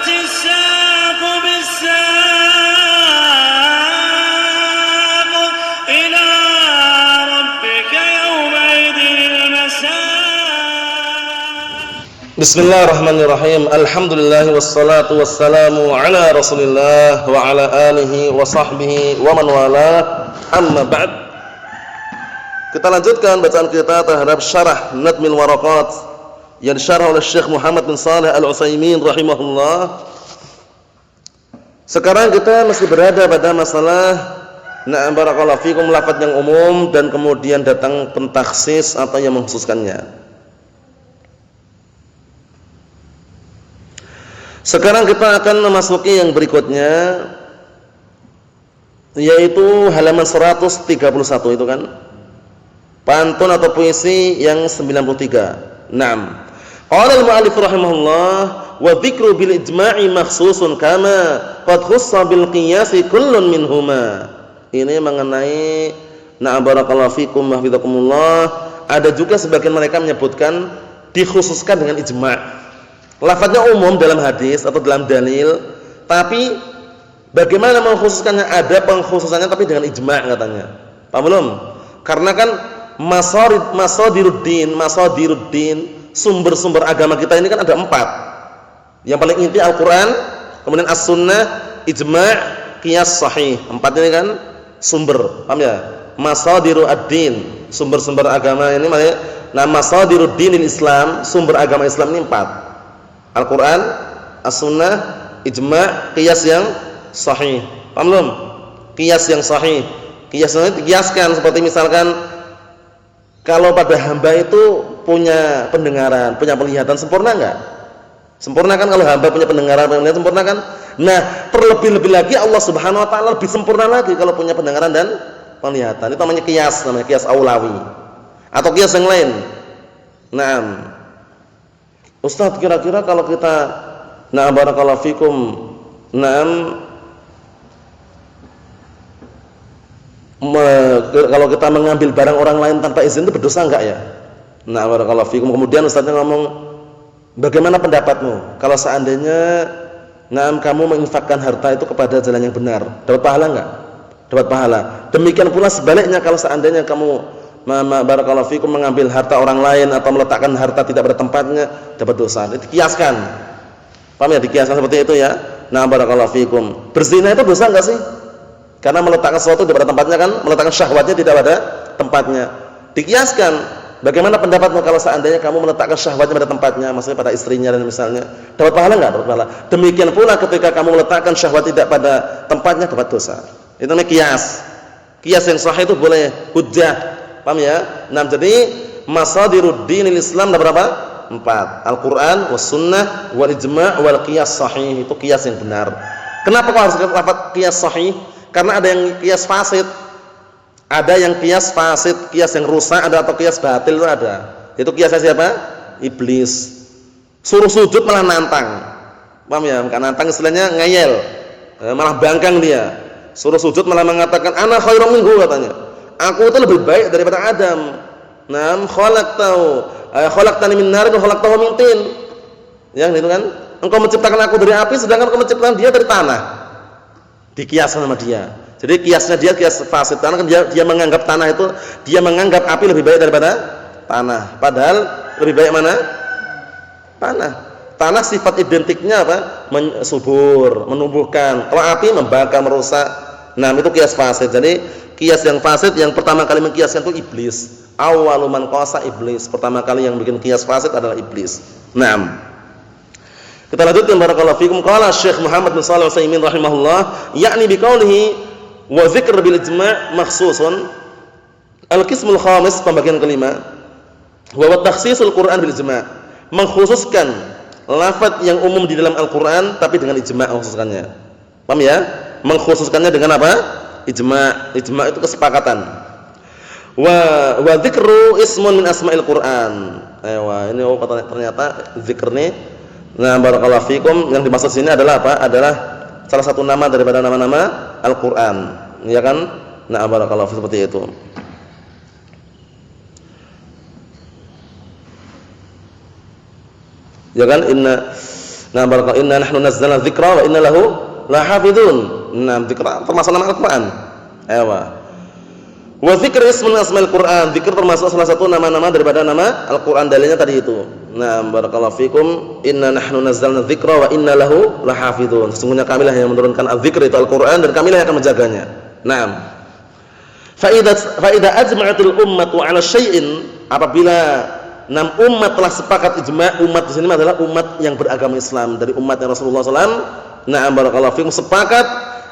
الساق بالساق إلى ربك يومئذ المساق. Bismillahirrahmanirrahim. Alhamdulillah wassalatu wassalamu ala Rasulillah wa ala alihi wa sahbihi wa man wala. Amma ba'd. Kita lanjutkan bacaan kita terhadap syarah Nadmil Waraqat yang disyarah oleh Syekh Muhammad bin Shalih Al-Utsaimin rahimahullah. Sekarang kita masih berada pada masalah na'am barakallahu fikum, lafaz yang umum dan kemudian datang pentaksis atau yang mengkhususkannya. Sekarang kita akan memasuki yang berikutnya, yaitu halaman 131 itu kan. Pantun atau puisi yang 93. Naam. Qala al-mu'allif rahimahullah wa dzikru bil ijma'i makhsusun kama qad khussa bil qiyasi kullun minhuma. Ini mengenai na'am barakallahu fikum wa hafizakumullah, ada juga sebagian mereka menyebutkan dikhususkan dengan ijma'. Lafadznya umum dalam hadis atau dalam dalil, tapi bagaimana mengkhususkannya, ada pengkhususannya tapi dengan ijma' katanya. Paham belum? Karena kan masadiruddin, sumber-sumber agama kita ini kan ada 4. Yang paling inti Al-Qur'an, kemudian As-Sunnah, ijma', qiyas sahih. 4 ini kan sumber. Paham ya? Masadiru ad-din, sumber-sumber agama ini maknanya masadiruddinil Islam, sumber agama Islam ini 4. Al-Qur'an, As-Sunnah, ijma', qiyas yang sahih. Paham belum? Qiyas yang sahih. Qiyasnya dikiaskan seperti misalkan kalau pada hamba itu punya pendengaran, punya penglihatan, sempurna enggak? Sempurna kan kalau hamba punya pendengaran, penglihatan, sempurna kan? Nah, terlebih-lebih lagi Allah Subhanahu wa taala lebih sempurna lagi kalau punya pendengaran dan penglihatan. Itu namanya qiyas aulawi. Atau qiyas yang lain. Naam. Ustaz, kira-kira kalau kita na'am barakallahu fikum, na'am, kalau kita mengambil barang orang lain tanpa izin itu berdosa enggak ya? Nah, barakallahu fikum. Kemudian ustaznya ngomong, bagaimana pendapatmu kalau seandainya kamu menginfakkan harta itu kepada jalan yang benar, dapat pahala enggak? Dapat pahala. Demikian pula sebaliknya, kalau seandainya kamu barakallahu fikum mengambil harta orang lain atau meletakkan harta tidak pada tempatnya, dapat dosa. Itu dikiaskan. Paham ya? Dikiaskan seperti itu ya. Nah, barakallahu fikum. Berzina itu dosa enggak sih? Karena meletakkan sesuatu tidak pada tempatnya kan, meletakkan syahwatnya tidak pada tempatnya. Dikiaskan, bagaimana pendapatmu kalau seandainya kamu meletakkan syahwatnya pada tempatnya, maksudnya pada istrinya dan misalnya, dapat pahala enggak? Dapat pahala. Demikian pula ketika kamu meletakkan syahwat tidak pada tempatnya, dapat dosa. Itu namanya qiyas. Qiyas yang sahih itu boleh hujjah. Paham ya? Nah, jadi masadiruddinil Islam ada berapa? 4. Al-Qur'an, was-sunnah, wal ijma', wal qiyas sahih. Itu qiyas yang benar. Kenapa kok harus dapat qiyas sahih? Karena ada yang qiyas fasid, ada yang qiyas fasid, qiyas yang rusak, ada atau qiyas batil itu ada. Itu qiyasnya siapa? Iblis. Suruh sujud malah nantang. Paham ya? Bukan nantang, istilahnya ngeyel. Malah bangkang dia. Suruh sujud malah mengatakan ana khairum minhu katanya. Aku itu lebih baik daripada Adam. Nam khalaqtani min nar wa khalaqtahu min tin. Ya, gitu kan? Engkau menciptakan aku dari api sedangkan engkau menciptakan dia dari tanah. Dikiaskan sama dia. Jadi kiasnya dia kias fasid, karena kan dia menganggap tanah itu, dia menganggap api lebih baik daripada tanah. Padahal lebih baik mana? Tanah. Tanah sifat identiknya apa? Subur, menumbuhkan. Kalau api membakar, merusak. Nah, itu kias fasid. Jadi kias yang fasid yang pertama kali mengkiaskan itu iblis. Awwalu man qasa iblis. Pertama kali yang bikin kias fasid adalah iblis. Naam. Kita lanjutkan barakallahu fikum. Qala Syekh Muhammad bin Shalih Al-Utsaimin rahimahullah, yakni biqaulihi wa dzikr bil ijma' makhsusun. Al-qismul khamis, pembagian kelima, wa takhsisul Qur'an bil ijma', mengkhususkan lafaz yang umum di dalam Al-Qur'an tapi dengan ijma' mengkhususkannya. Paham ya? Mengkhususkannya dengan apa? Ijma'. Ijma' itu kesepakatan. Wa dzikru ismun min asma'il Qur'an. Ini ternyata zikr ini, nah barakallahu fikum, yang dimaksud sini adalah apa? Adalah salah satu nama daripada nama-nama Al-Qur'an. Ya kan? Nah barakallahu fikum, seperti itu. Ya kan? Nah, barakallahu inna nahnu nazzalna dzikra wa inna lahu lahafizun. Nah, dzikra termasuk nama Al-Qur'an. Ewa. Wa dzikr ismun asmaul Qur'an. Dzikr termasuk salah satu nama-nama daripada nama Al-Qur'an, dalilnya tadi itu. Nah, barakallahu fikum, inna nahnu nazzalna dzikra wa inna lahu lahafizun. Sesungguhnya kamilah yang menurunkan az-dzikr itu Al-Qur'an dan kamilah yang akan menjaganya. Naam. Fa idza ajma'atil ummatu 'ala syai'in, apabila umat telah sepakat, ijma', umat di sini adalah umat yang beragama Islam dari umatnya Rasulullah SAW. Na'am barakallahu fikum, sepakat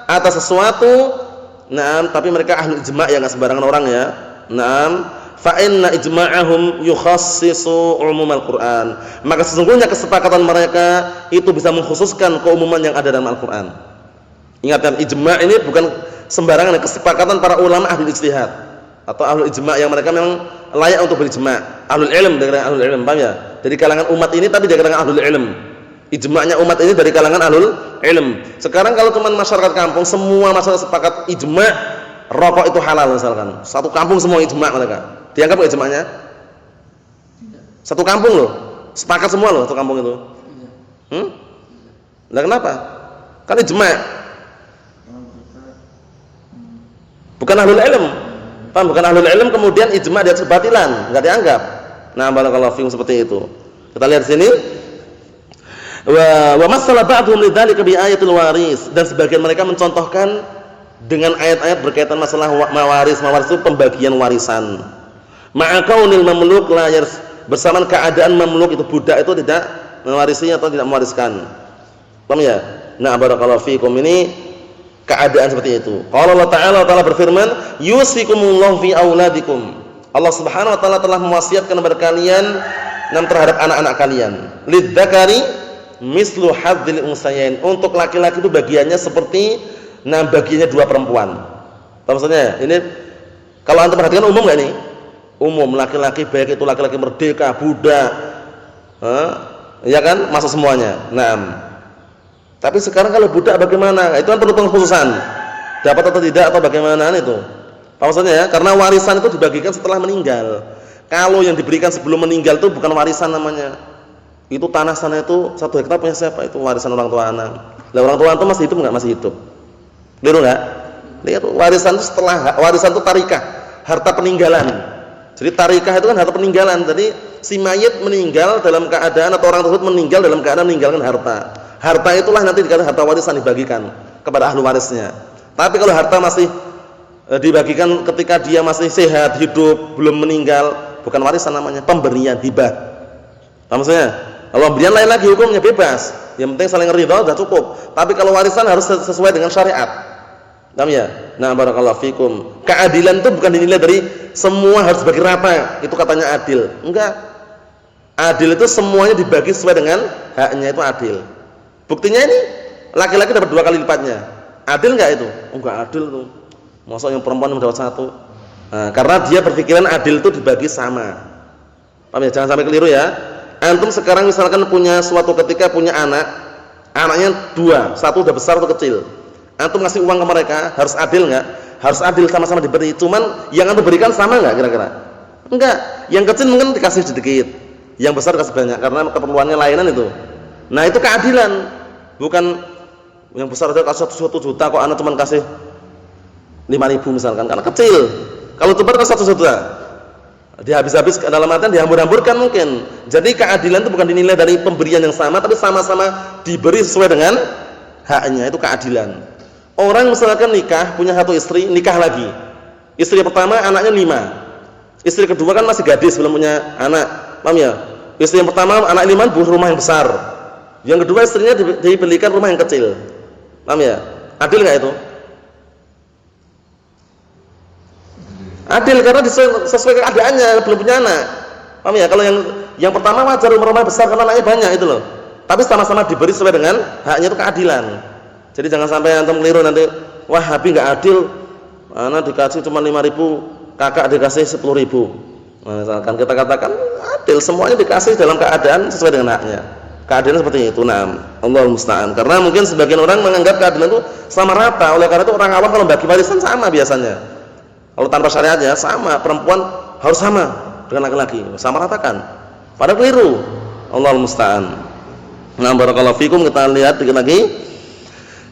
atas sesuatu. Na'am, tapi mereka ahli ijma' yang enggak sembarangan orang ya. Na'am, fa inna ijma'ahum yukhassisu umumal Qur'an. Maka sesungguhnya kesepakatan mereka itu bisa mengkhususkan keumuman yang ada dalam Al-Qur'an. Ingatkan, ijma' ini bukan sembarangan, kesepakatan para ulama ahli ijtihad atau ahli ijma' yang mereka memang layak untuk berijma'. Ahlul ilm, dari kalangan ahlul ilm, paham ya? Dari kalangan umat ini tapi dari kalangan ahlul ilm. Ijma'nya umat ini dari kalangan ahlul ilm. Sekarang kalau cuma masyarakat kampung semua masyarakat sepakat ijma' rokok itu halal misalkan. Satu kampung semua ijma' mereka. Dianggap enggak ijma'nya? Satu kampung loh. Sepakat semua loh satu kampung itu. Nah, kenapa? Kan ijma'. Bukan ahlul ilm. Paham? Bukan ahlul ilm kemudian ijma' dia kebatilan, enggak dianggap. Nah, barakallahu fiikum seperti itu. Kita lihat sini. Wa masala ba'dhum lidzalika bi ayatil waris, dan sebagian mereka mencontohkan dengan ayat-ayat berkaitan masalah mawaris. Mawaris itu pembagian warisan. Ma'a kaunil mamluk la yars, bersamaan keadaan mamluk itu budak itu tidak mewarisi atau tidak mewariskan. Paham ya? Nah, barakallahu fiikum, ini keadaan seperti itu. Qala Allah Ta'ala berfirman, yusikumullahu fi auladikum. Allah Subhanahu wa taala telah mewasiatkan kepada kalian terhadap anak-anak kalian. Lidzakari mislu hadzil unsayain, untuk laki-laki itu bagiannya seperti bagiannya dua perempuan. Maksudnya ini kalau antum perhatikan umum enggak nih? Umum, laki-laki baik itu laki-laki merdeka, budak, ya kan, masuk semuanya. Naam. Tapi sekarang kalau budak bagaimana? Itu kan perlu pengkhususan. Dapat atau tidak atau bagaimana itu? Maksudnya ya, karena warisan itu dibagikan setelah meninggal. Kalau yang diberikan sebelum meninggal itu bukan warisan namanya. Itu tanah sana itu 1 hektar punya siapa? Itu warisan orang tua anak. Lah orang tua itu masih hidup enggak? Masih hidup. Keliru enggak? Lihat, warisan itu setelah, warisan itu tarikah, harta peninggalan. Jadi tarikah itu kan harta peninggalan. Jadi si mayit meninggal dalam keadaan atau orang tersebut meninggal dalam keadaan meninggalkan harta. Harta itulah nanti dikatakan harta warisan, dibagikan kepada ahli warisnya. Tapi kalau harta masih dibagikan ketika dia masih sehat, hidup, belum meninggal, bukan warisan namanya, pemberian, hibah. Paham maksudnya? Kalau pemberian lain lagi hukumnya bebas. Yang penting saling ridha sudah cukup. Tapi kalau warisan harus sesuai dengan syariat. Paham ya? Nah, barakallahu fikum. Keadilan itu bukan dinilai dari semua harus bagi rata. Itu katanya adil. Enggak. Adil itu semuanya dibagi sesuai dengan haknya, itu adil. Buktinya ini laki-laki dapat 2 kali lipatnya. Adil enggak itu? Enggak adil tuh. Masa yang perempuan dapat 1. Nah, karena dia berpikiran adil itu dibagi sama. Paham ya? Jangan sampai keliru ya. Antum sekarang misalkan punya suatu ketika punya anak, anaknya 2, 1 udah besar atau kecil. Antum ngasih uang ke mereka, harus adil enggak? Harus adil, sama-sama diberi. Cuman yang antum berikan sama enggak kira-kira? Enggak. Yang kecil mungkin dikasih sedikit, yang besar dikasih banyak karena keperluannya lainan itu. Nah, itu keadilan. Bukan yang besar aja kasih 1 juta kok anak cuma kasih 5.000 misalkan, karena kecil. Kalau cepat kan 1 juta. Dia habis-habis dalam artian dihambur-hamburkan mungkin. Jadi keadilan itu bukan dinilai dari pemberian yang sama, tapi sama-sama diberi sesuai dengan haknya, itu keadilan. Orang misalkan nikah, punya 1 istri, nikah lagi. Istri pertama anaknya 5. Istri kedua kan masih gadis, belum punya anak. Paham ya? Istri yang pertama anak 5 butuh rumah yang besar. Yang kedua istrinya dibelikan rumah yang kecil. Paham ya? Adil enggak itu? Adil karena sesuai keadaannya, belum punya anak. Paham ya? Kalau yang pertama wajar rumah besar karena anaknya banyak itu loh. Tapi sama-sama diberi sesuai dengan haknya, itu keadilan. Jadi jangan sampai antum keliru nanti, wah Habib enggak adil. Anak dikasih cuma 5.000, kakak dikasih 10.000. Nah, misalkan kita katakan adil, semuanya dikasih dalam keadaan sesuai dengan haknya. Keadilan seperti itu. Nah, Allahul musta'an. Karena mungkin sebagian orang menganggap keadilan itu sama rata. Oleh karena itu orang awam kalau bagi warisan sama biasanya. Kalau tanpa syariatnya sama, perempuan harus sama dengan laki-laki, sama ratakan. Padahal keliru. Allahul musta'an. Nah, barakallahu fikum, kita lihat dikit lagi.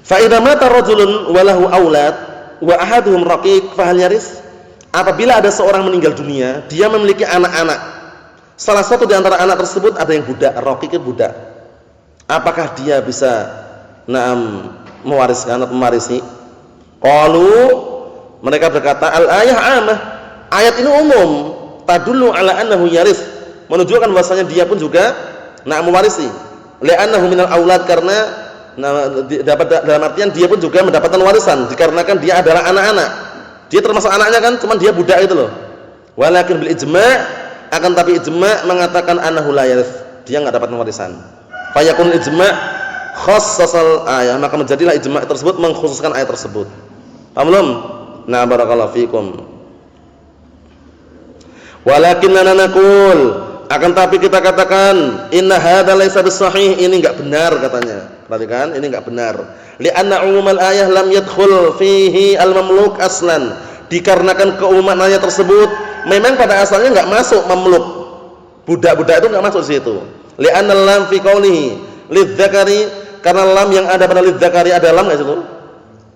Fa idza mata rajulun wa lahu aulad wa ahaduhum raqiq fa hal yaris? Apabila ada seorang meninggal dunia, dia memiliki anak-anak. Salah satu di antara anak tersebut ada yang budak, raqiq budak. Apakah dia bisa mewariskan atau mewarisi? Qalu, mereka berkata, al-ayah amah. Ayat ini umum, tadullu ala annahu yaris, menunjukkan bahwasanya dia pun juga mewarisi. Li'annahu minal aulad, karena dapat dalam artian dia pun juga mendapatkan warisan dikarenakan dia adalah anak-anak. Dia termasuk anaknya kan, cuman dia budak itu loh. Walakin bil ijma', akan tapi ijma' mengatakan annahu la yaris, dia enggak dapat warisan. Fayakun ijma' khassasal ayat, maka menjadilah ijma' tersebut mengkhususkan ayat tersebut. Paham belum? Nah, barakallahu fikum. Walakinna naqul, akan tapi kita katakan inna hadza laisa bisahih, ini enggak benar katanya. Perhatikan, ini enggak benar. Li'anna umumal ayah lam yadkhul fihi al-mamluk aslan. Dikarenakan keumuman ayat tersebut memang pada asalnya enggak masuk mamluk. Budak-budak itu enggak masuk di situ. Li'anna lam fi qoulihi lidzakari, karena lam yang ada pada lidzakari ada lam enggak situ?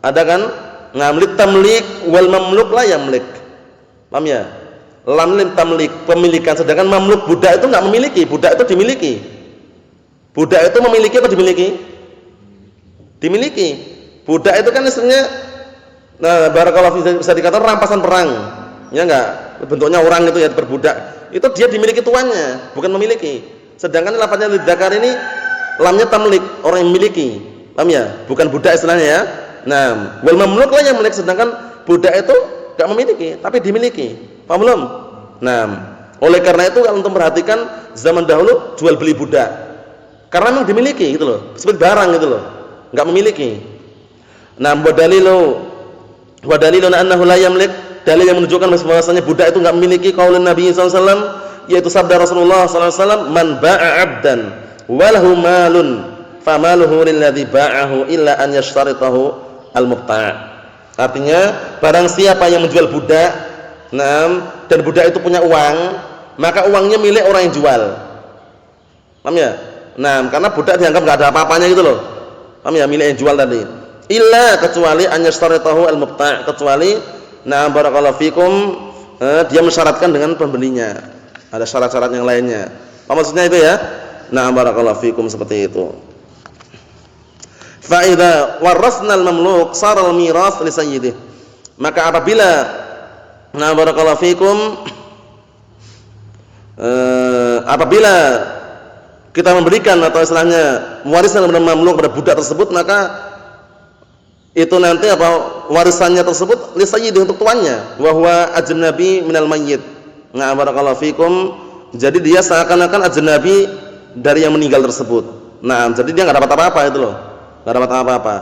Ada kan? Ngamlik tamlik wal mamluk la yamlik. Paham ya? Lam lim tamlik, pemilikan, sedangkan mamluk budak itu enggak memiliki, budak itu dimiliki. Budak itu memiliki atau dimiliki? Dimiliki. Budak itu kan istilahnya barakallahu bisa dikatakan rampasan perang. Ya enggak? Bentuknya orang itu ya, berbudak. Itu dia dimiliki tuannya, bukan memiliki. Sedangkan lafaznya lidzakar ini lamnya tamlik, orang yang memiliki. Paham ya? Bukan budak istilahnya ya. Nah, wal mamluk lah yang memiliki, sedangkan budak itu enggak memiliki, tapi dimiliki. Paham belum? Nah, oleh karena itu kalau untuk perhatikan zaman dahulu jual beli budak, karena memang dimiliki gitu loh, seperti barang gitu loh, enggak memiliki. Nah, wa dalilun annahu la yamlik, dalil yang menunjukkan bahwasanya budak itu enggak memiliki qaulun Nabi sallallahu alaihi wasallam, yaitu sabda Rasulullah sallallahu alaihi wasallam, man ba'a 'abdan wa lahu malun famaluhu lilladzi ba'ahu illa an yashtaritahu al-mubta'. Artinya, barang siapa yang menjual budak, dan budak itu punya uang, maka uangnya milik orang yang jual. Paham ya? Karena budak dianggap enggak ada apa-apanya gitu loh. Paham ya? Milik yang jual tadi. Illa, kecuali an yashtaritahu al-mubta', kecuali barakallahu fikum, dia mensyaratkan dengan pembelinya. Ada syarat-syarat yang lainnya. Apa maksudnya itu ya? Barakallahu fikum, seperti itu. Fa idza warasna al-mamluk sara al-miras li sayyidih. Maka apabila barakallahu fikum, apabila kita memberikan atau istilahnya mewariskan kepada mamluk, pada budak tersebut, maka itu nanti warisannya tersebut li sayyidih, untuk tuannya, wa huwa ajnabi minal mayyit. Barakallahu fikum, jadi dia seakan-akan ajnabi dari yang meninggal tersebut. Jadi dia enggak dapat apa-apa itu loh. Enggak dapat apa-apa.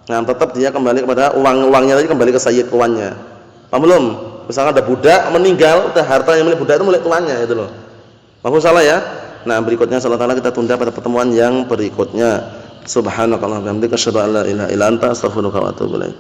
Tetap dia kembali kepada uang-uangnya tadi, kembali ke sayyid tuannya. Paham belum? Misalkan ada budak meninggal, harta yang milik budak itu milik tuannya itu loh. Paham salah ya? Berikutnya insyaallah taala kita tunda pada pertemuan yang berikutnya. Subhanakallahumma wa bihamdika asyhadu an la ilaha illa anta astaghfiruka wa atubu ilaik.